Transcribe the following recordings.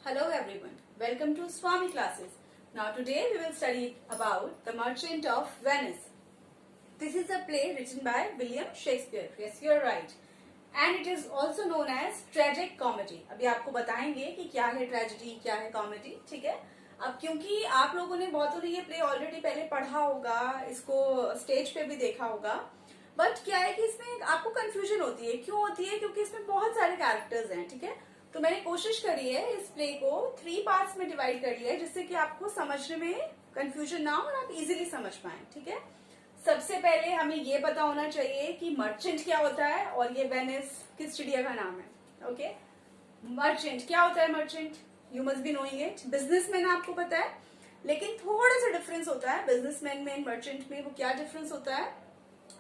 Hello everyone, welcome to Swami classes. Now today we will study about The Merchant of Venice. This is a play written by William Shakespeare. Yes, you are right. And it is also known as tragic comedy. अभी आपको बताएंगे कि क्या है tragedy, क्या है comedy, ठीक है। अब क्योंकि आप लोगों ने बहुतों ने ये प्ले ऑलरेडी पहले पढ़ा होगा, इसको स्टेज पे भी देखा होगा, बट क्या है कि इसमें आपको कंफ्यूजन होती है। क्यों होती है? क्योंकि इसमें बहुत सारे कैरेक्टर्स हैं, ठीक है। तो मैंने कोशिश करी है इस प्ले को 3 पार्ट्स में डिवाइड कर लिया है, जिससे कि आपको समझने में कंफ्यूजन ना हो और आप इजीली समझ पाए, ठीक है। सबसे पहले हमें ये पता होना चाहिए कि मर्चेंट क्या होता है और ये वेनिस किस चिड़िया का नाम है। ओके, मर्चेंट क्या होता है? Merchant you must be knowing it. Businessman आपको पता है, लेकिन थोड़ा सा डिफरेंस होता है बिजनेसमैन में मर्चेंट में। वो क्या डिफरेंस होता है?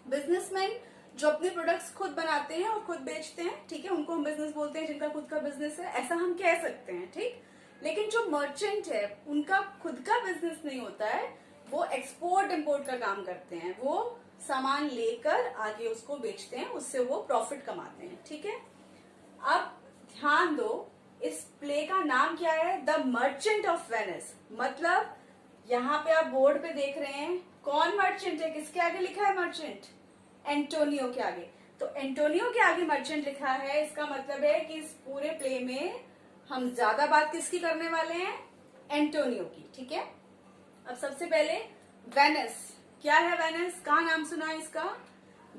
बिजनेसमैन जो अपने प्रोडक्ट्स खुद बनाते हैं और खुद बेचते हैं, ठीक है, उनको हम बिजनेस बोलते हैं, जिनका खुद का बिजनेस है, ऐसा हम कह सकते हैं, ठीक। लेकिन जो मर्चेंट है उनका खुद का बिजनेस नहीं होता है, वो एक्सपोर्ट इम्पोर्ट का काम करते हैं। वो सामान लेकर आगे उसको बेचते हैं, उससे वो प्रॉफिट कमाते हैं, ठीक है। अब ध्यान दो, इस प्ले का नाम क्या है? The merchant of Venice. मतलब यहाँ पे आप बोर्ड पे देख रहे हैं, कौन मर्चेंट है? किसके आगे लिखा है मर्चेंट? एंटोनियो के आगे। तो एंटोनियो के आगे मर्चेंट लिखा है, इसका मतलब है कि इस पूरे प्ले में हम ज्यादा बात किसकी करने वाले हैं? एंटोनियो की, ठीक है। अब सबसे पहले वेनिस क्या है? वेनिस कहाँ नाम सुना है इसका?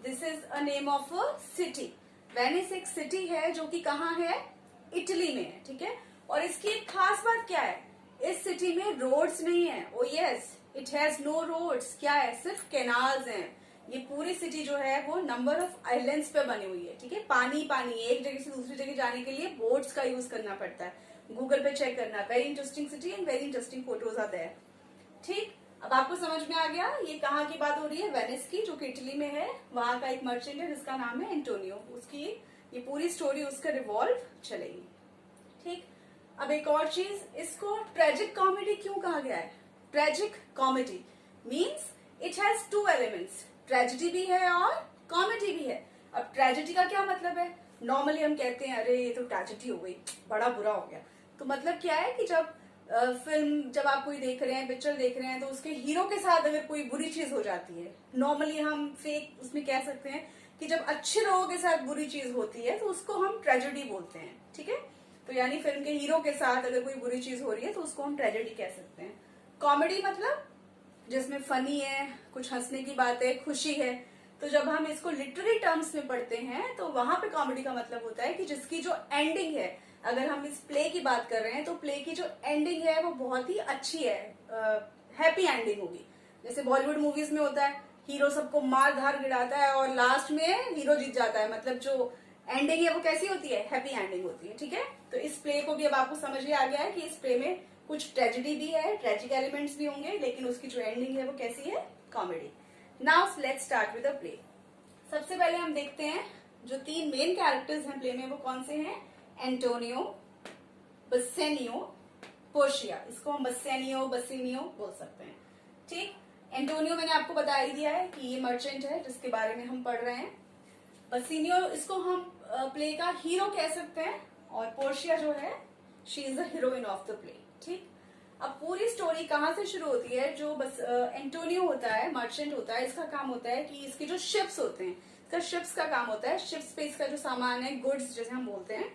This is a name of a city. Venice एक सिटी है जो कि कहाँ है? इटली में है, ठीक है। और इसकी एक खास बात क्या है? इस सिटी में रोड्स नहीं है। Oh yes, it has no roads. क्या है? सिर्फ कैनाल्स हैं। ये पूरी सिटी जो है वो नंबर ऑफ आइलैंड्स पे बनी हुई है, ठीक है। पानी पानी, एक जगह से दूसरी जगह जाने के लिए बोट्स का यूज करना पड़ता है। गूगल पे चेक करना। Very interesting city and very interesting photos आते हैं, ठीक। अब आपको समझ में आ गया ये कहाँ की बात हो रही है? वेनिस की, जो कि इटली में है। वहां का एक मर्चेंट है जिसका नाम है एंटोनियो। उसकी ये पूरी स्टोरी उसका रिवॉल्व चलेगी, ठीक। अब एक और चीज, इसको ट्रेजिक कॉमेडी क्यों कहा गया है? Tragic comedy means it has 2 elements. Tragedy भी है और कॉमेडी भी है। अब ट्रेजेडी का क्या मतलब है? नॉर्मली हम कहते हैं अरे ये तो ट्रेजेडी हो गई, बड़ा बुरा हो गया। तो मतलब क्या है कि जब फिल्म जब आप कोई देख रहे हैं, पिक्चर देख रहे हैं, तो उसके हीरो के साथ अगर कोई बुरी चीज हो जाती है, नॉर्मली हम फेक उसमें कह सकते हैं कि जब अच्छे लोगों के साथ बुरी चीज होती है तो उसको हम ट्रेजेडी बोलते हैं, ठीक है। तो यानी फिल्म के हीरो के साथ अगर कोई बुरी चीज हो रही है तो उसको हम ट्रेजेडी कह सकते हैं। कॉमेडी मतलब जिसमें फनी है, कुछ हंसने की बात है, खुशी है। तो जब हम इसको लिटरेरी टर्म्स में पढ़ते हैं तो वहां पे कॉमेडी का मतलब होता है कि जिसकी जो एंडिंग है, अगर हम इस प्ले की बात कर रहे हैं तो प्ले की जो एंडिंग है वो बहुत ही अच्छी है, हैप्पी एंडिंग होगी। जैसे बॉलीवुड मूवीज में होता है, हीरो सबको मार धार गिराता है और लास्ट में हीरो जीत जाता है। मतलब जो एंडिंग है वो कैसी होती है? हैप्पी एंडिंग होती है, ठीक है। तो इस प्ले को भी अब आपको समझ में आ गया है कि इस प्ले में कुछ ट्रेजेडी भी है, ट्रेजिक एलिमेंट्स भी होंगे, लेकिन उसकी जो एंडिंग है वो कैसी है? Comedy. Now let's start with the play. सबसे पहले हम देखते हैं जो 3 मेन कैरेक्टर्स हैं प्ले में वो कौन से हैं? Antonio, Bassanio, Portia. इसको हम बसेनियो बसेनियो बोल सकते हैं, ठीक। एंटोनियो मैंने आपको बता ही दिया है कि ये मर्चेंट है जिसके बारे में हम पढ़ रहे हैं। बसेनियो इसको हम प्ले का हीरो कह सकते हैं, और पोर्शिया जो है she is the heroine of the play, ठीक। अब पूरी स्टोरी कहाँ से शुरू होती है? जो बस एंटोनियो होता है, मर्चेंट होता है, इसका काम होता है कि इसके जो शिप्स होते हैं, इसका शिप्स का काम होता है, शिप्स पे इसका जो सामान है, गुड्स जैसे हम बोलते हैं,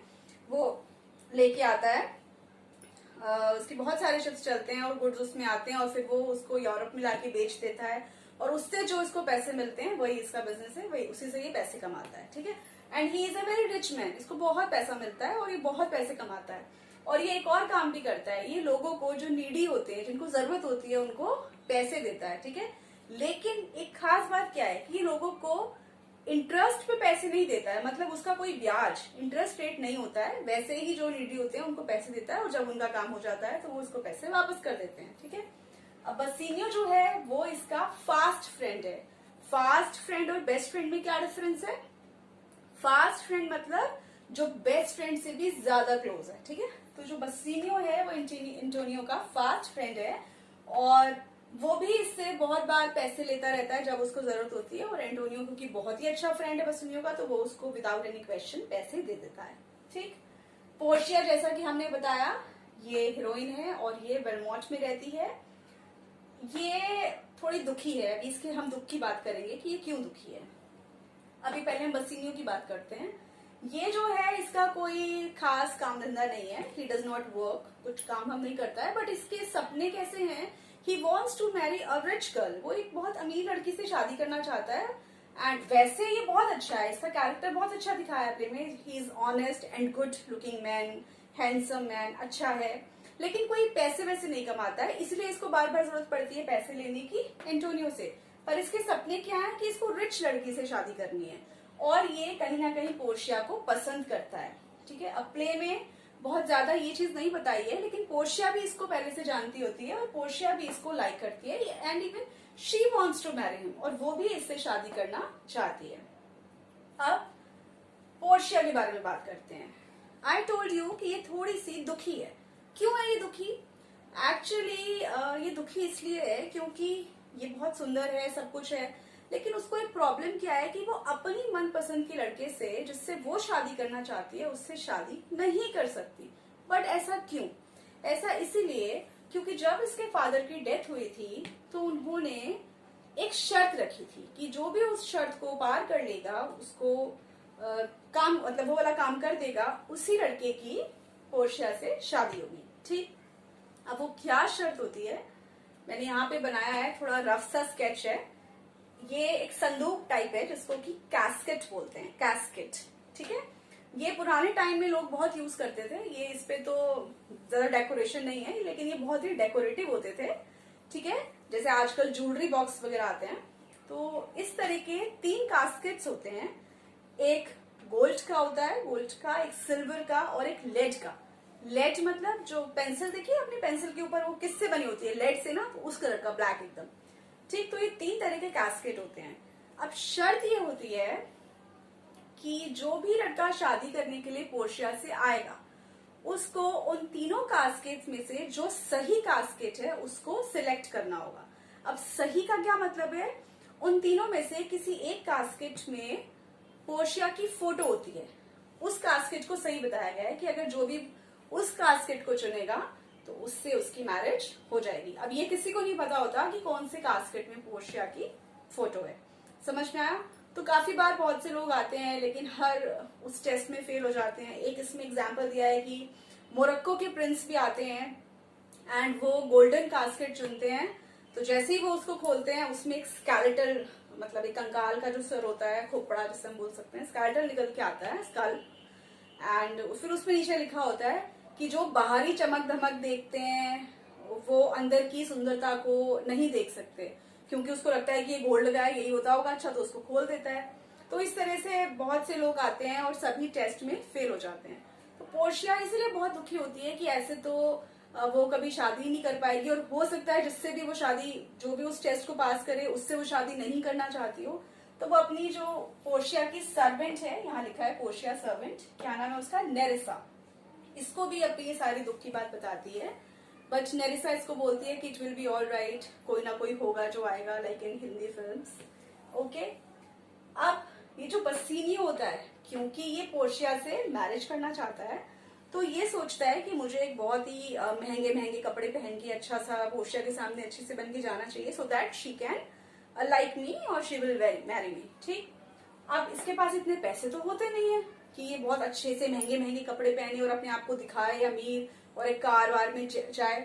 वो लेके आता है। उसकी बहुत सारे शिप्स चलते हैं और गुड्स उसमें आते हैं और फिर वो उसको यूरोप में लाके बेच देता है, और उससे जो इसको पैसे मिलते हैं वही इसका बिजनेस है, वही उसी से ये पैसे कमाता है, ठीक है। And he is a very rich man. इसको बहुत पैसा मिलता है और ये बहुत पैसे कमाता है। और ये एक और काम भी करता है, ये लोगों को जो नीडी होते हैं, जिनको जरूरत होती है, उनको पैसे देता है, ठीक है। लेकिन एक खास बात क्या है कि ये लोगों को इंटरेस्ट पे पैसे नहीं देता है। मतलब उसका कोई ब्याज, इंटरेस्ट रेट नहीं होता है। वैसे ही जो नीडी होते हैं उनको पैसे देता है और जब उनका काम हो जाता है तो वो उसको पैसे वापस कर देते हैं, ठीक है। अब बसीनियो जो है वो इसका फास्ट फ्रेंड है। फास्ट फ्रेंड और बेस्ट फ्रेंड में क्या डिफरेंस है? फास्ट फ्रेंड मतलब जो बेस्ट फ्रेंड से भी ज्यादा क्लोज है, ठीक है। तो जो बसीनियो है वो एंटोनियो का फास्ट फ्रेंड है, और वो भी इससे बहुत बार पैसे लेता रहता है जब उसको जरूरत होती है। और एंटोनियो क्योंकि बहुत ही अच्छा फ्रेंड है बसीनियो का, तो वो उसको विदाउट एनी क्वेश्चन पैसे दे देता है, ठीक। पोर्शिया जैसा कि हमने बताया, ये हीरोइन है और ये वेलमोंट में रहती है। ये थोड़ी दुखी है। अभी इसके हम दुख की बात करेंगे कि ये क्यों दुखी है। अभी पहले हम बस्सिनियो की बात करते हैं। ये जो है इसका कोई खास काम धंधा नहीं है। ही डज नॉट वर्क, कुछ काम हम नहीं करता है। बट इसके सपने कैसे हैं? He wants to marry a rich girl. वो एक बहुत अमीर लड़की से शादी करना चाहता है। एंड वैसे ये बहुत अच्छा है, इसका कैरेक्टर बहुत अच्छा दिखाया है प्ले में। He is honest and good looking man, handsome man, अच्छा है। लेकिन कोई पैसे वैसे नहीं कमाता है, इसलिए इसको बार बार जरूरत पड़ती है पैसे लेने की एंटोनियो से। पर इसके सपने क्या है कि इसको रिच लड़की से शादी करनी है और ये कहीं ना कहीं पोर्शिया को पसंद करता है। ठीक है, अब प्ले में बहुत ज्यादा ये चीज नहीं बताई है, लेकिन पोर्शिया भी इसको पहले से जानती होती है और पोर्शिया भी इसको लाइक करती है and even she wants to marry him, और वो भी इससे शादी करना चाहती है। अब पोर्शिया के बारे में बात करते हैं। आई टोल्ड यू कि ये थोड़ी सी दुखी है। क्यों है ये दुखी? एक्चुअली ये दुखी इसलिए है क्योंकि ये बहुत सुंदर है, सब कुछ है, लेकिन उसको एक प्रॉब्लम क्या है कि वो अपनी मनपसंद के लड़के से, जिससे वो शादी करना चाहती है, उससे शादी नहीं कर सकती। बट ऐसा क्यों? ऐसा इसीलिए क्योंकि जब इसके फादर की डेथ हुई थी तो उन्होंने एक शर्त रखी थी कि जो भी उस शर्त को पार कर लेगा, उसको काम मतलब वो वाला काम कर देगा, उसी लड़के की पोर्शिया से शादी होगी। ठीक, अब वो क्या शर्त होती है मैंने यहाँ पे बनाया है, थोड़ा रफ सा स्केच है। ये एक संदूक टाइप है जिसको कि कैस्केट बोलते हैं, कैस्केट। ठीक है, ये पुराने टाइम में लोग बहुत यूज करते थे। ये इस पे तो ज्यादा डेकोरेशन नहीं है, लेकिन ये बहुत ही डेकोरेटिव होते थे। ठीक है, जैसे आजकल ज्वेलरी बॉक्स वगैरह आते हैं, तो इस तरह के 3 कास्केट्स होते हैं। एक गोल्ड का होता है, गोल्ड का, एक सिल्वर का और एक लेड का। लेड मतलब जो पेंसिल, देखिए अपनी पेंसिल के ऊपर वो किससे बनी होती है? लेड से ना, तो उस कलर का, ब्लैक एकदम। ठीक, तो ये 3 तरह के कैस्केट होते हैं। अब शर्त ये होती है कि जो भी लड़का शादी करने के लिए पोर्शिया से आएगा, उसको उन तीनों कास्केट्स में से जो सही कास्केट है उसको सिलेक्ट करना होगा। अब सही का क्या मतलब है? उन तीनों में से किसी एक कास्केट में पोर्शिया की फोटो होती है, उस कास्केट को सही बताया गया है कि अगर जो भी उस कास्केट को चुनेगा तो उससे उसकी मैरिज हो जाएगी। अब ये किसी को नहीं पता होता कि कौन से कास्केट में पोर्शिया की फोटो है। समझ में आया? तो काफी बार बहुत से लोग आते हैं लेकिन हर उस टेस्ट में फेल हो जाते हैं। एक इसमें एग्जांपल दिया है कि मोरक्को के प्रिंस भी आते हैं एंड वो गोल्डन कास्केट चुनते हैं, तो जैसे ही वो उसको खोलते हैं उसमें एक स्केलेटल, मतलब एक कंकाल का जो सर होता है, खोपड़ा जिसे हम बोल सकते हैं, स्केलेटल निकल के आता है, स्कल। एंड फिर उसमें नीचे लिखा होता है कि जो बाहरी चमक धमक देखते हैं वो अंदर की सुंदरता को नहीं देख सकते, क्योंकि उसको लगता है कि ये गोल्ड लगा है, यही होता होगा, अच्छा, तो उसको खोल देता है। तो इस तरह से बहुत से लोग आते हैं और सभी टेस्ट में फेल हो जाते हैं। तो पोर्शिया इसलिए बहुत दुखी होती है कि ऐसे तो वो कभी शादी नहीं कर पाएगी, और हो सकता है जिससे भी वो शादी, जो भी उस टेस्ट को पास करे, उससे वो शादी नहीं करना चाहती हो। तो वो अपनी जो पोर्शिया की सर्वेंट है, यहाँ लिखा है पोर्शिया सर्वेंट, क्या नाम है उसका? नेरिसा। इसको भी अपनी ये सारी दुख की बात बताती है। बट नेरिसा इसको बोलती है कि it will be all right, कोई ना कोई होगा जो आएगा, like in Hindi films. Okay, अब ये जो बस्सिनी होता है, क्योंकि ये पोर्शिया से मैरिज करना चाहता है, तो ये सोचता है कि मुझे एक बहुत ही महंगे महंगे कपड़े पहन के अच्छा सा पोर्शिया के सामने अच्छे से बन के जाना चाहिए, so that she can like me और शी विल मैरी मी। ठीक, अब इसके पास इतने पैसे तो होते नहीं है कि ये बहुत अच्छे से महंगे महंगे कपड़े पहने और अपने आप को दिखाए अमीर और एक कार वार में जाए।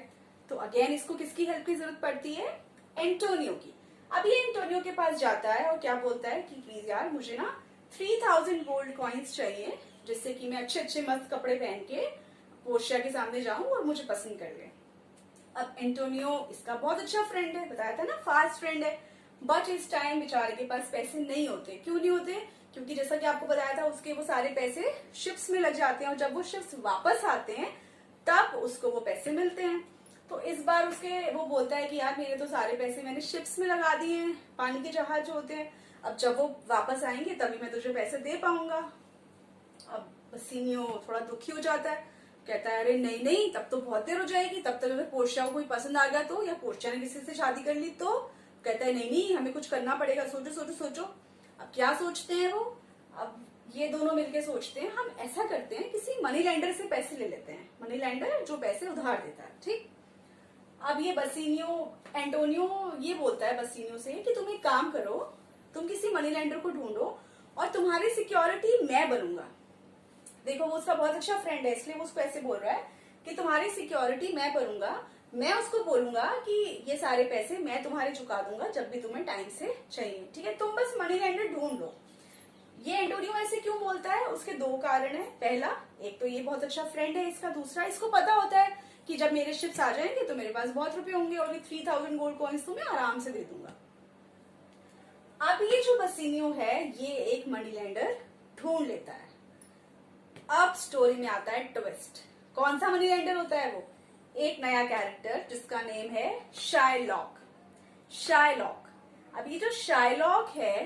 तो अगेन इसको किसकी हेल्प की जरूरत पड़ती है? एंटोनियो की। अब ये एंटोनियो के पास जाता है और क्या बोलता है कि प्लीज यार, मुझे ना 3000 गोल्ड कॉइन्स चाहिए, जिससे कि मैं अच्छे अच्छे मस्त कपड़े पहन के पोर्शिया के सामने जाऊं और मुझे पसंद कर ले। अब एंटोनियो इसका बहुत अच्छा फ्रेंड है, बताया था ना, फास्ट फ्रेंड है। बट इस टाइम बेचारे के पास पैसे नहीं होते। क्यों नहीं होते? क्योंकि जैसा कि आपको बताया था, उसके वो सारे पैसे शिप्स में लग जाते हैं, और जब वो शिप्स वापस आते हैं तब उसको वो पैसे मिलते हैं। तो इस बार उसके वो बोलता है कि यार, मेरे तो सारे पैसे मैंने शिप्स में लगा दिए हैं, पानी के जहाज जो होते हैं, अब जब वो वापस आएंगे तभी मैं तुझे पैसे दे पाऊंगा। अब बस्सिनियो थोड़ा दुखी हो जाता है, कहता है अरे नहीं नहीं, तब तो बहुत देर हो जाएगी, तब तक अगर पोर्शिया को कोई पसंद आ गया तो, या पोर्शिया ने किसी से शादी कर ली तो। कहता है नहीं नहीं, हमें कुछ करना पड़ेगा, सोचो सोचो सोचो। अब क्या सोचते हैं वो? अब ये दोनों मिलके सोचते हैं हम ऐसा करते हैं, किसी मनी लेंडर से पैसे ले लेते हैं, मनी लेंडर जो पैसे उधार देता है, ठीक। अब ये एंटोनियो ये बोलता है बसीनियो से कि तुम एक काम करो, तुम किसी मनी लेंडर को ढूंढो और तुम्हारी सिक्योरिटी मैं बनूंगा। देखो वो उसका बहुत अच्छा फ्रेंड है, इसलिए वो उसको ऐसे बोल रहा है कि तुम्हारी सिक्योरिटी मैं बनूंगा, मैं उसको बोलूंगा कि ये सारे पैसे मैं तुम्हारे चुका दूंगा जब भी तुम्हें टाइम से चाहिए, ठीक है, तुम बस मनी लेंडर ढूंढ लो। ये एंटोनियो ऐसे क्यों बोलता है, उसके दो कारण है। पहला, एक तो ये बहुत अच्छा फ्रेंड है इसका, दूसरा इसको पता होता है कि जब मेरे शिप्स आ जाएंगे तो मेरे पास बहुत रुपए होंगे और ये 3000 गोल्ड कॉइन्स तुम्हें आराम से दे दूंगा। अब ये जो बसीनियो है ये एक मनी लेंडर ढूंढ लेता है। अब स्टोरी में आता है ट्विस्ट। कौन सा मनी लेंडर होता है वो? एक नया कैरेक्टर जिसका नेम है शायलॉक। शायलॉक। अब ये जो शायलॉक है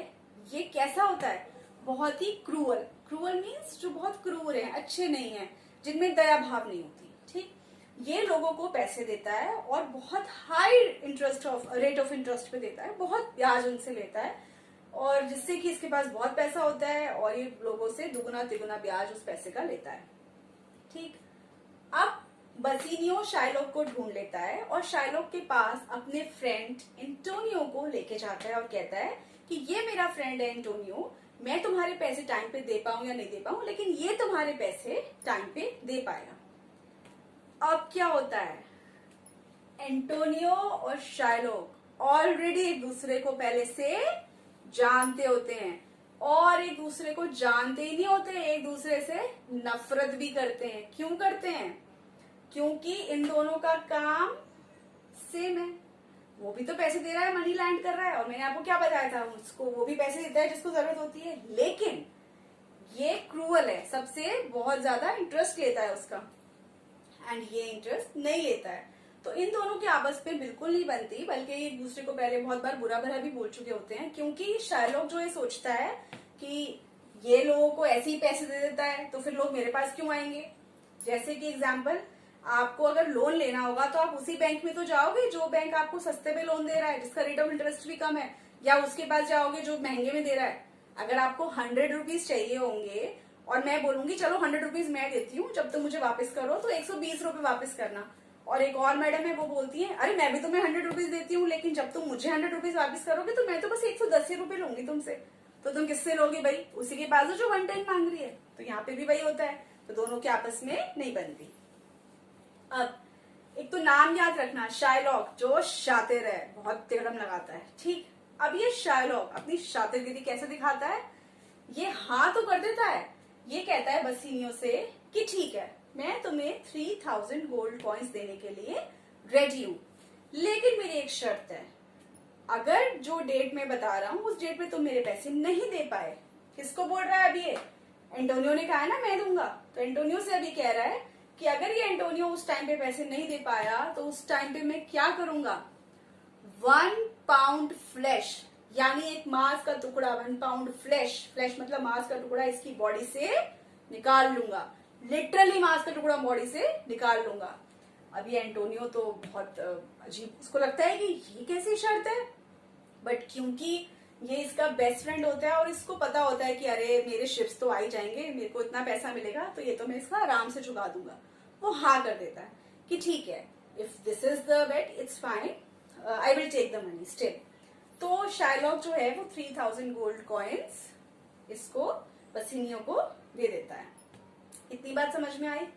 ये कैसा होता है? बहुत ही क्रूअल। क्रूअल मीन्स जो बहुत क्रूर है, अच्छे नहीं है, जिनमें दया भाव नहीं होती, ठीक। ये लोगों को पैसे देता है और बहुत हाई रेट ऑफ इंटरेस्ट पे देता है, बहुत ब्याज उनसे लेता है, और जिससे कि इसके पास बहुत पैसा होता है और ये लोगों से दुगुना तिगुना ब्याज उस पैसे का लेता है, ठीक। अब बसीनियो शायलॉक को ढूंढ लेता है और शायलॉक के पास अपने फ्रेंड एंटोनियो को लेके जाता है और कहता है कि ये मेरा फ्रेंड है एंटोनियो, मैं तुम्हारे पैसे टाइम पे दे पाऊं या नहीं दे पाऊं, लेकिन ये तुम्हारे पैसे टाइम पे दे पाएगा। अब क्या होता है, एंटोनियो और शायलॉक ऑलरेडी एक दूसरे को पहले से जानते होते हैं, और एक दूसरे को जानते ही नहीं होते, एक दूसरे से नफरत भी करते हैं। क्यों करते हैं? क्योंकि इन दोनों का काम सेम है। वो भी तो पैसे दे रहा है, मनी लैंड कर रहा है, और मैंने आपको क्या बताया था, उसको वो भी पैसे देता है जिसको जरूरत होती है, लेकिन ये क्रूअल है, सबसे बहुत ज्यादा इंटरेस्ट लेता है उसका, एंड ये इंटरेस्ट नहीं लेता है। तो इन दोनों की आपस में बिल्कुल नहीं बनती, बल्कि एक दूसरे को पहले बहुत बार बुरा भला भी बोल चुके होते हैं, क्योंकि शायलॉक जो ये सोचता है कि ये लोगों को ऐसे ही पैसे दे देता है तो फिर लोग मेरे पास क्यों आएंगे। जैसे कि एग्जाम्पल, आपको अगर लोन लेना होगा तो आप उसी बैंक में तो जाओगे जो बैंक आपको सस्ते में लोन दे रहा है, जिसका रेट ऑफ इंटरेस्ट भी कम है, या उसके पास जाओगे जो महंगे में दे रहा है। अगर आपको 100 रुपीज चाहिए होंगे और मैं बोलूंगी चलो 100 रुपीज मैं देती हूँ, जब तुम मुझे वापस करो तो 120 रुपए वापस करना, और एक और मैडम है वो बोलती है अरे मैं भी तुम्हें 100 रुपीज देती हूँ, लेकिन जब तुम मुझे 100 रुपीज वापस करोगे तो मैं तो बस 110 रुपए लूंगी तुमसे, तो तुम किससे लोगे भाई? उसी के पास जो 1 टाइम मांग रही है। तो यहाँ पे भी वही होता है, तो दोनों के आपस में नहीं बनती। अब एक तो नाम याद रखना, शायलॉक, जो शातिर है, बहुत तिगड़म लगाता है, ठीक। अब ये शायलॉक अपनी शातिरगिरी कैसे दिखाता है? ये हाँ तो कर देता है, ये कहता है बसीनियो से कि ठीक है मैं तुम्हें 3000 गोल्ड कॉइन्स देने के लिए रेडी हूं, लेकिन मेरी एक शर्त है, अगर जो डेट मैं बता रहा हूं उस डेट में तुम मेरे पैसे नहीं दे पाए। किसको बोल रहा है अभी ये? एंटोनियो ने कहा है ना मैं दूंगा, तो एंटोनियो से अभी कह रहा है कि अगर ये एंटोनियो उस टाइम पे पैसे नहीं दे पाया तो उस टाइम पे मैं क्या करूंगा, 1 पाउंड फ्लैश, यानी एक मांस का टुकड़ा, 1 पाउंड फ्लैश मतलब मांस का टुकड़ा इसकी बॉडी से निकाल लूंगा, लिटरली मांस का टुकड़ा बॉडी से निकाल लूंगा। अब ये एंटोनियो तो बहुत अजीब, उसको लगता है कि ये कैसी शर्त है, बट क्योंकि ये इसका बेस्ट फ्रेंड होता है और इसको पता होता है कि अरे मेरे शिप्स तो आ ही जाएंगे, मेरे को इतना पैसा मिलेगा तो ये तो मैं इसका आराम से चुका दूंगा, वो हाँ कर देता है कि ठीक है, if this is the bet it's fine, I will take the money still. तो शायलॉक जो है वो 3000 गोल्ड कॉइन्स इसको बसीनियो को दे देता है। इतनी बात समझ में आई?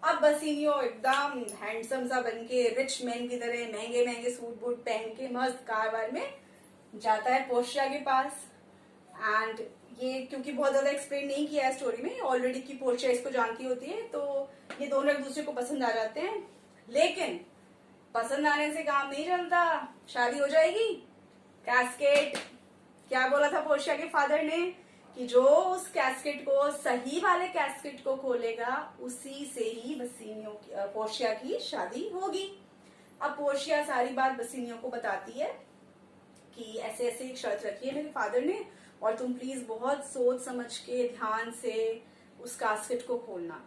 अब बसीनियो एकदम हैंडसम सा बनके रिच मैन की तरह महंगे महंगे सूट बूट पहन के मस्त कार वार में जाता है पोर्शिया के पास, एंड ये क्योंकि बहुत ज्यादा एक्सप्लेन नहीं किया है स्टोरी में, ऑलरेडी की पोर्शिया इसको जानती होती है, तो ये दोनों एक दूसरे को पसंद आ जाते हैं। लेकिन पसंद आने से काम नहीं चलता, शादी हो जाएगी। कैस्केट, क्या बोला था पोर्शिया के फादर ने कि जो उस कैस्केट को, सही वाले कैस्केट को खोलेगा उसी से ही बसीनियो पोर्शिया की शादी होगी। अब पोर्शिया सारी बात बसीनियो को बताती है कि ऐसे ऐसे एक शर्त रखी है मेरे फादर ने, और तुम प्लीज बहुत सोच समझ के ध्यान से उस कैस्केट को खोलना।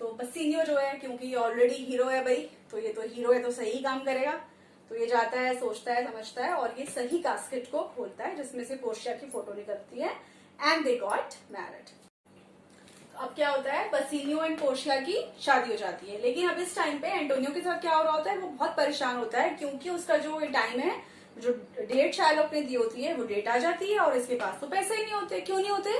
तो बसीनियो जो है, क्योंकि ऑलरेडी हीरो है भाई, तो ये तो हीरो है तो सही काम करेगा, तो ये जाता है, सोचता है, समझता है, और ये सही कैस्केट को खोलता है जिसमें से पोर्शिया की फोटो निकलती है, एंड दे गॉट मैरिड। अब क्या होता है, बसिनियो एंड पोर्शिया की शादी हो जाती है। लेकिन अब इस टाइम पे एंटोनियो के साथ क्या हो रहा होता है, वो बहुत परेशान होता है क्योंकि उसका जो टाइम है, जो डेट शायलॉक ने दी होती है वो डेट आ जाती है और इसके पास तो पैसे ही नहीं होते। क्यों नहीं होते?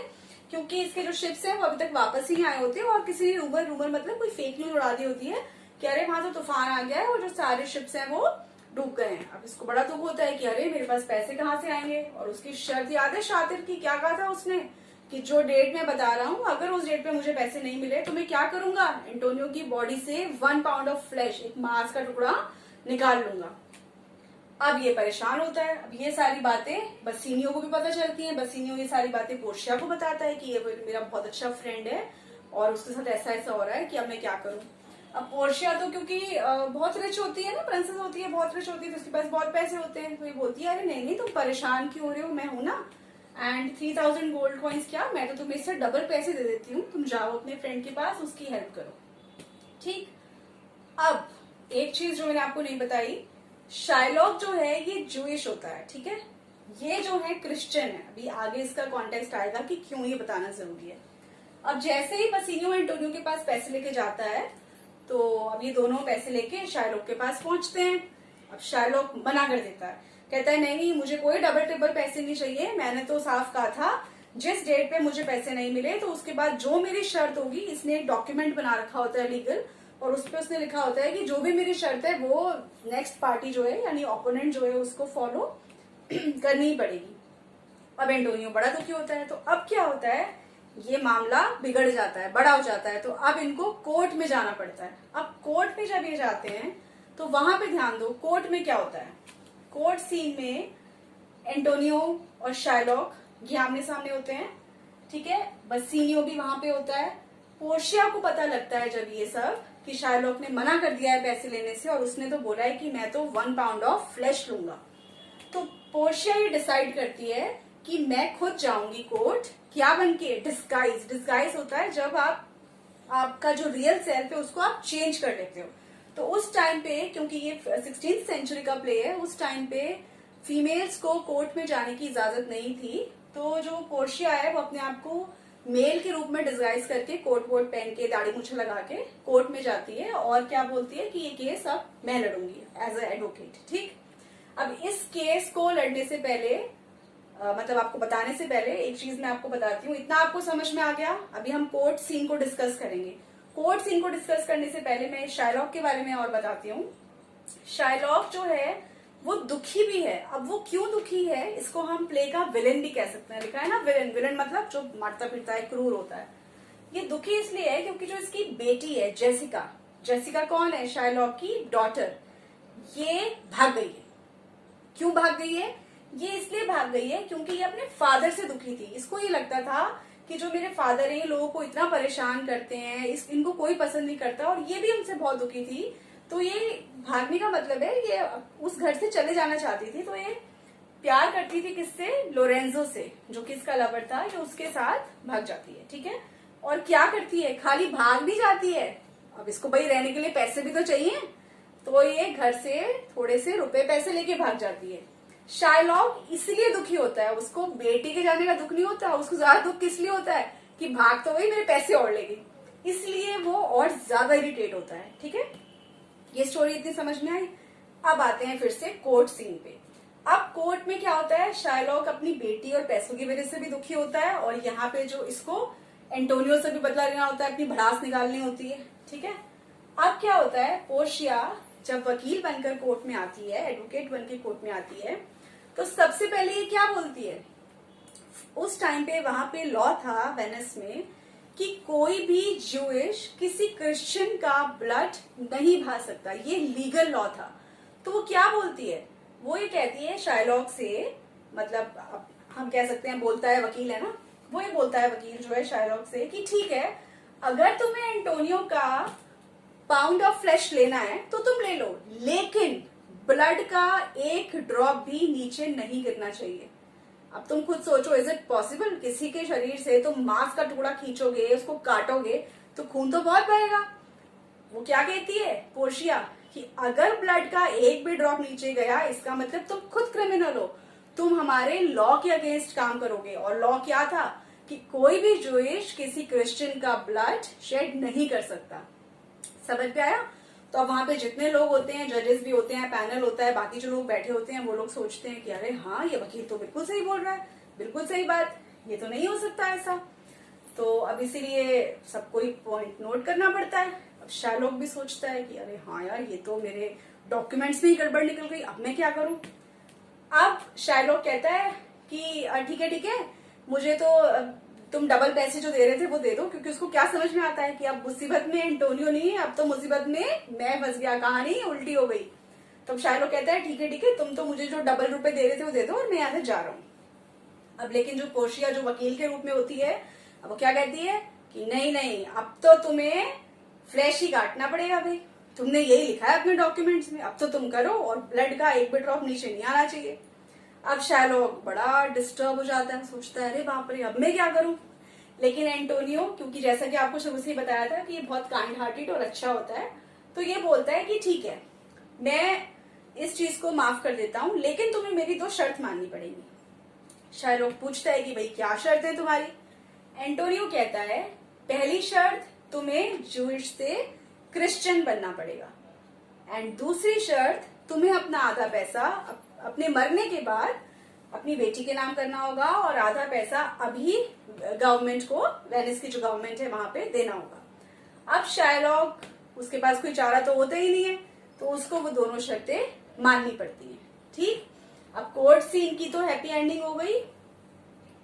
क्योंकि इसके जो शिप्स हैं वो अभी तक वापस ही नहीं आए होते और किसी ने रूमर मतलब कोई फेक न्यूज उड़ा दी होती है कि अरे वहां तो तूफान आ गया है और जो सारे शिप्स हैं वो डूब गए हैं। अब इसको बड़ा दुख होता है कि अरे मेरे पास पैसे कहाँ से आएंगे। और उसकी शर्त याद है शातिर की, क्या कहा था उसने कि जो डेट मैं बता रहा हूँ, अगर उस डेट पे मुझे पैसे नहीं मिले तो मैं क्या करूंगा, एंटोनियो की बॉडी से 1 पाउंड ऑफ फ्लैश, एक मांस का टुकड़ा निकाल लूंगा। अब ये परेशान होता है। अब ये सारी बातें बसिनियो को भी पता चलती हैं। बसिनियो ये सारी बातें पोर्शिया को बताता है कि ये मेरा बहुत अच्छा फ्रेंड है और उसके साथ ऐसा ऐसा हो रहा है कि अब मैं क्या करूं। अब पोर्शिया तो क्योंकि बहुत रिच होती है ना, प्रिंसेस होती है, बहुत रिच होती है, तो उसके पास बहुत पैसे होते हैं, तो ये बोलती है अरे नहीं नहीं तुम परेशान क्यों हो रहे हो, मैं हूं ना, एंड 3000 गोल्ड कॉइन्स क्या, मैं तो तुम्हें इससे डबल पैसे दे देती हूँ, तुम जाओ अपने फ्रेंड के पास, उसकी हेल्प करो। ठीक। अब एक चीज जो मैंने आपको नहीं बताई, शाइलॉक जो है ये जूइश होता है, ठीक है, ये जो है क्रिश्चियन है। अभी आगे इसका कॉन्टेक्स्ट आएगा कि क्यों ये बताना जरूरी है। अब जैसे ही बसिनियो एंटोनियो के पास पैसे लेके जाता है, तो अब ये दोनों पैसे लेके शाइलॉक के पास पहुंचते हैं। अब शाइलॉक मना कर देता है, कहता है नहीं मुझे कोई डबल ट्रिपल पैसे नहीं चाहिए, मैंने तो साफ कहा था जिस डेट पे मुझे पैसे नहीं मिले तो उसके बाद जो मेरी शर्त होगी, इसने एक डॉक्यूमेंट बना रखा होता है लीगल, और उस पर उसने लिखा होता है कि जो भी मेरी शर्त है वो नेक्स्ट पार्टी जो है यानी ओपोनेंट जो है उसको फॉलो करनी ही पड़ेगी। अब एंटोनियो बड़ा दुखी होता है। तो अब क्या होता है, ये मामला बिगड़ जाता है, बड़ा हो जाता है, तो अब इनको कोर्ट में जाना पड़ता है। अब कोर्ट में जब ये जाते हैं तो वहां पे ध्यान दो, कोर्ट में क्या होता है, कोर्ट सीन में एंटोनियो और शाइलॉक ये आमने सामने होते हैं, ठीक है, बसिनियो भी वहां पे होता है। पोर्शिया को पता लगता है जब ये सब कि शाइलॉक ने मना कर दिया है पैसे लेने से और उसने तो बोला है कि मैं तो 1 पाउंड ऑफ फ्लैश लूंगा, तो पोर्शिया ये डिसाइड करती है कि मैं खुद जाऊंगी कोर्ट, क्या बनके, डिस्गाइज। डिस्गाइज होता है जब आपका जो रियल सेल्फ है उसको आप चेंज कर लेते हो। तो उस टाइम पे, क्योंकि ये 16th सेंचुरी का प्ले है, उस टाइम पे फीमेल्स को कोर्ट में जाने की इजाजत नहीं थी, तो जो पोर्शिया है वो अपने आप को मेल के रूप में डिस्गाइज करके कोट वोट पहन के दाढ़ी मूछे लगा के कोर्ट में जाती है और क्या बोलती है कि ये केस अब मैं लड़ूंगी एज ए एडवोकेट। ठीक। अब इस केस को लड़ने से पहले मतलब आपको बताने से पहले एक चीज मैं आपको बताती हूँ। इतना आपको समझ में आ गया, अभी हम कोर्ट सीन को डिस्कस करेंगे। कोर्ट सीन को डिस्कस करने से पहले मैं शाइलॉक के बारे में और बताती हूँ। शाइलॉक जो है वो दुखी भी है। अब वो क्यों दुखी है, इसको हम प्ले का विलेन भी कह सकते हैं। लिखा है ना विलेन, विलेन मतलब जो मारता फिरता है, क्रूर होता है। ये दुखी इसलिए है क्योंकि जो इसकी बेटी है जेसिका, जेसिका कौन है, शाइलॉक की डॉटर, ये भाग गई है। क्यों भाग गई है, ये इसलिए भाग गई है क्योंकि ये अपने फादर से दुखी थी। इसको ये लगता था कि जो मेरे फादर है ये लोगों को इतना परेशान करते हैं, इनको कोई पसंद नहीं करता, और ये भी उनसे बहुत दुखी थी। तो ये भागने का मतलब है ये उस घर से चले जाना चाहती थी। तो ये प्यार करती थी किससे, लोरेंजो से, जो किसका लवर था, ये उसके साथ भाग जाती है। ठीक है। और क्या करती है, खाली भाग भी जाती है, अब इसको भाई रहने के लिए पैसे भी तो चाहिए, तो ये घर से थोड़े से रुपए पैसे लेके भाग जाती है। शाइलॉक इसलिए दुखी होता है, उसको बेटी के जाने का दुख नहीं होता, उसको ज्यादा दुख किस लिए होता है कि भाग तो वही मेरे पैसे और लेगी, इसलिए वो और ज्यादा इरिटेट होता है। ठीक है, ये स्टोरी इतनी समझ में आई। अब आते हैं फिर से कोर्ट सीन पे। अब कोर्ट में क्या होता है, शाइलॉक अपनी बेटी और पैसों की वजह से भी दुखी होता है, और यहाँ पे जो इसको एंटोनियो से भी बदला लेना होता है, अपनी भड़ास निकालनी होती है। ठीक है। अब क्या होता है, पोर्शिया जब वकील बनकर कोर्ट में आती है, एडवोकेट बनकर कोर्ट में आती है, तो सबसे पहले ये क्या बोलती है, उस टाइम पे वहां पे लॉ था वेनिस में कि कोई भी जूइश किसी क्रिश्चियन का ब्लड नहीं भा सकता, ये लीगल लॉ था। तो वो क्या बोलती है, वो ये कहती है शाइलॉक से, मतलब हम कह सकते हैं बोलता है, वकील है ना, वो ये बोलता है वकील जो है शाइलॉक से कि ठीक है, अगर तुम्हें एंटोनियो का पाउंड ऑफ फ्लैश लेना है तो तुम ले लो, लेकिन ब्लड का एक ड्रॉप भी नीचे नहीं गिरना चाहिए। अब तुम खुद सोचो, इज इट पॉसिबल, किसी के शरीर से तुम मांस का टुकड़ा खींचोगे, उसको काटोगे तो खून तो बहुत बहेगा। वो क्या कहती है पोर्शिया कि अगर ब्लड का एक भी ड्रॉप नीचे गया, इसका मतलब तुम खुद क्रिमिनल हो, तुम हमारे लॉ के अगेंस्ट काम करोगे। और लॉ क्या था कि कोई भी जूइश किसी क्रिश्चियन का ब्लड शेड नहीं कर सकता। समझ में आया? तो अब वहां पे जितने लोग होते हैं, जजेस भी होते हैं, पैनल होता है, बाकी जो लोग बैठे होते हैं, वो लोग सोचते हैं कि अरे हाँ, ये वकील तो बिल्कुल सही बोल रहा है, बिल्कुल सही बात, ये तो नहीं हो सकता ऐसा। तो अब इसीलिए सबको ही पॉइंट नोट करना पड़ता है। अब शायलोक भी सोचता है कि अरे हाँ यार, ये तो मेरे डॉक्यूमेंट्स में ही गड़बड़ निकल गई, अब मैं क्या करूं। अब शायलोक कहता है कि ठीक है, मुझे तो तुम डबल पैसे जो दे रहे थे वो दे दो, क्योंकि उसको क्या समझ में आता है कि अब मुसीबत में एंटोनियो नहीं है, अब तो मुसीबत में मैं फंस गया, कहानी उल्टी हो गई। तो शायलोक कहता है ठीक है, तुम तो मुझे जो डबल रुपए दे रहे थे वो दे दो और मैं यहाँ से जा रहा हूँ। अब लेकिन जो पोर्शिया जो वकील के रूप में होती है, अब वो क्या कहती है कि नहीं, अब तो तुम्हें फ्लैश ही काटना पड़ेगा भाई, तुमने यही लिखा है अपने डॉक्यूमेंट्स में, अब तो तुम करो और ब्लड का एक भी ड्रॉप नीचे नहीं आना चाहिए। अब शायलोक बड़ा डिस्टर्ब हो जाता है, सोचता है अरे बाप रे, अब मैं क्या करूं। लेकिन एंटोनियो, क्योंकि जैसा कि आपको शुरू से ही बताया था कि ये बहुत काइंड हार्टेड और अच्छा होता है, तो ये बोलता है कि ठीक है, मैं इस चीज को माफ कर देता हूं, लेकिन तुम्हें मेरी 2 शर्त माननी पड़ेगी। शायलोक पूछता है कि भाई क्या शर्त है तुम्हारी। एंटोनियो कहता है पहली शर्त, तुम्हें जूइश से क्रिश्चियन बनना पड़ेगा, एंड दूसरी शर्त, तुम्हें अपना आधा पैसा अपने मरने के बाद अपनी बेटी के नाम करना होगा और आधा पैसा अभी गवर्नमेंट को, वेनिस की जो गवर्नमेंट है वहां पे देना होगा। अब शायलोक, उसके पास कोई चारा तो होता ही नहीं है, तो उसको वो दोनों शर्तें माननी पड़ती हैं। ठीक, अब कोर्ट सीन की तो हैप्पी एंडिंग हो गई,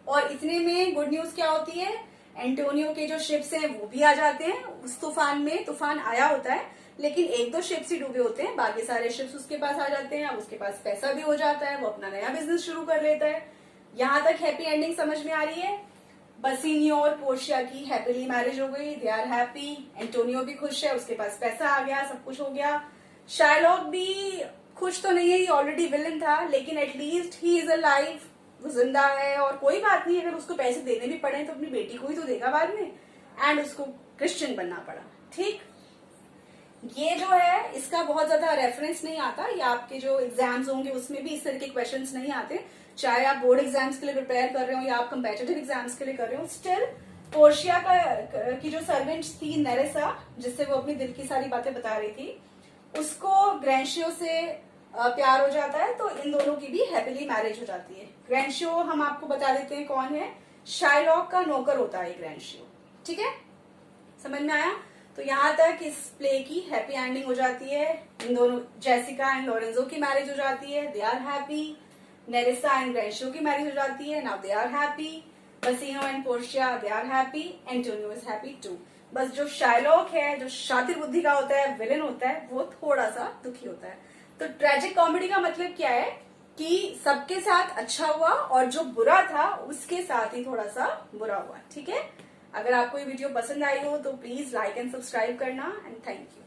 और इतने में गुड न्यूज क्या होती है, एंटोनियो के जो शिप्स हैं वो भी आ जाते हैं उस तूफान में। तूफान आया होता है लेकिन 1-2 शिप्स ही डूबे होते हैं, बाकी सारे शिप्स उसके पास आ जाते हैं। अब उसके पास पैसा भी हो जाता है, वो अपना नया बिजनेस शुरू कर लेता है। यहां तक हैप्पी एंडिंग समझ में आ रही है। बसिनियो और पोर्शिया की हैप्पीली मैरिज हो गई, दे आर हैप्पी, एंटोनियो भी खुश है, उसके पास पैसा आ गया, सब कुछ हो गया। शायलोक भी खुश तो नहीं है, ये ऑलरेडी विलन था, लेकिन एटलीस्ट ही इज अलाइव, वो जिंदा है, और कोई बात नहीं, अगर उसको पैसे देने भी पड़े तो अपनी बेटी को ही तो देगा बाद में। एंड उसको क्रिश्चियन बनना पड़ा। ठीक, ये जो है इसका बहुत ज्यादा रेफरेंस नहीं आता, या आपके जो एग्जाम्स होंगे उसमें भी इस तरह के क्वेश्चंस नहीं आते, चाहे आप बोर्ड एग्जाम्स के लिए प्रिपेयर कर रहे हो या आप कंपेटिटिव एग्जाम्स के लिए कर रहे हो। स्टिल पोर्शिया की जो सर्वेंट थी नेरेसा, जिससे वो अपनी दिल की सारी बातें बता रही थी, उसको ग्रेंशियो से प्यार हो जाता है, तो इन दोनों की भी हैप्पीली मैरिज हो जाती है। ग्रेंशियो हम आपको बता देते हैं कौन है, शायलॉक का नौकर होता है ग्रेंशियो। ठीक है, समझ में आया? तो यहाँ तक इस प्ले की हैप्पी एंडिंग हो जाती है। इन दोनों, जेसिका एंड लोरेंजो की मैरिज हो जाती है, they are happy. Nerissa and Gratiano की मैरिज हो जाती है, now they are happy. Bassanio and Portia, they are happy, Antonio is happy too. बस जो शायलॉक है, जो शातिर बुद्धि का होता है, विलेन होता है, वो थोड़ा सा दुखी होता है। तो ट्रेजिक कॉमेडी का मतलब क्या है कि सबके साथ अच्छा हुआ और जो बुरा था उसके साथ ही थोड़ा सा बुरा हुआ। ठीक है, अगर आपको ये वीडियो पसंद आई हो तो प्लीज लाइक एंड सब्सक्राइब करना, एंड थैंक यू।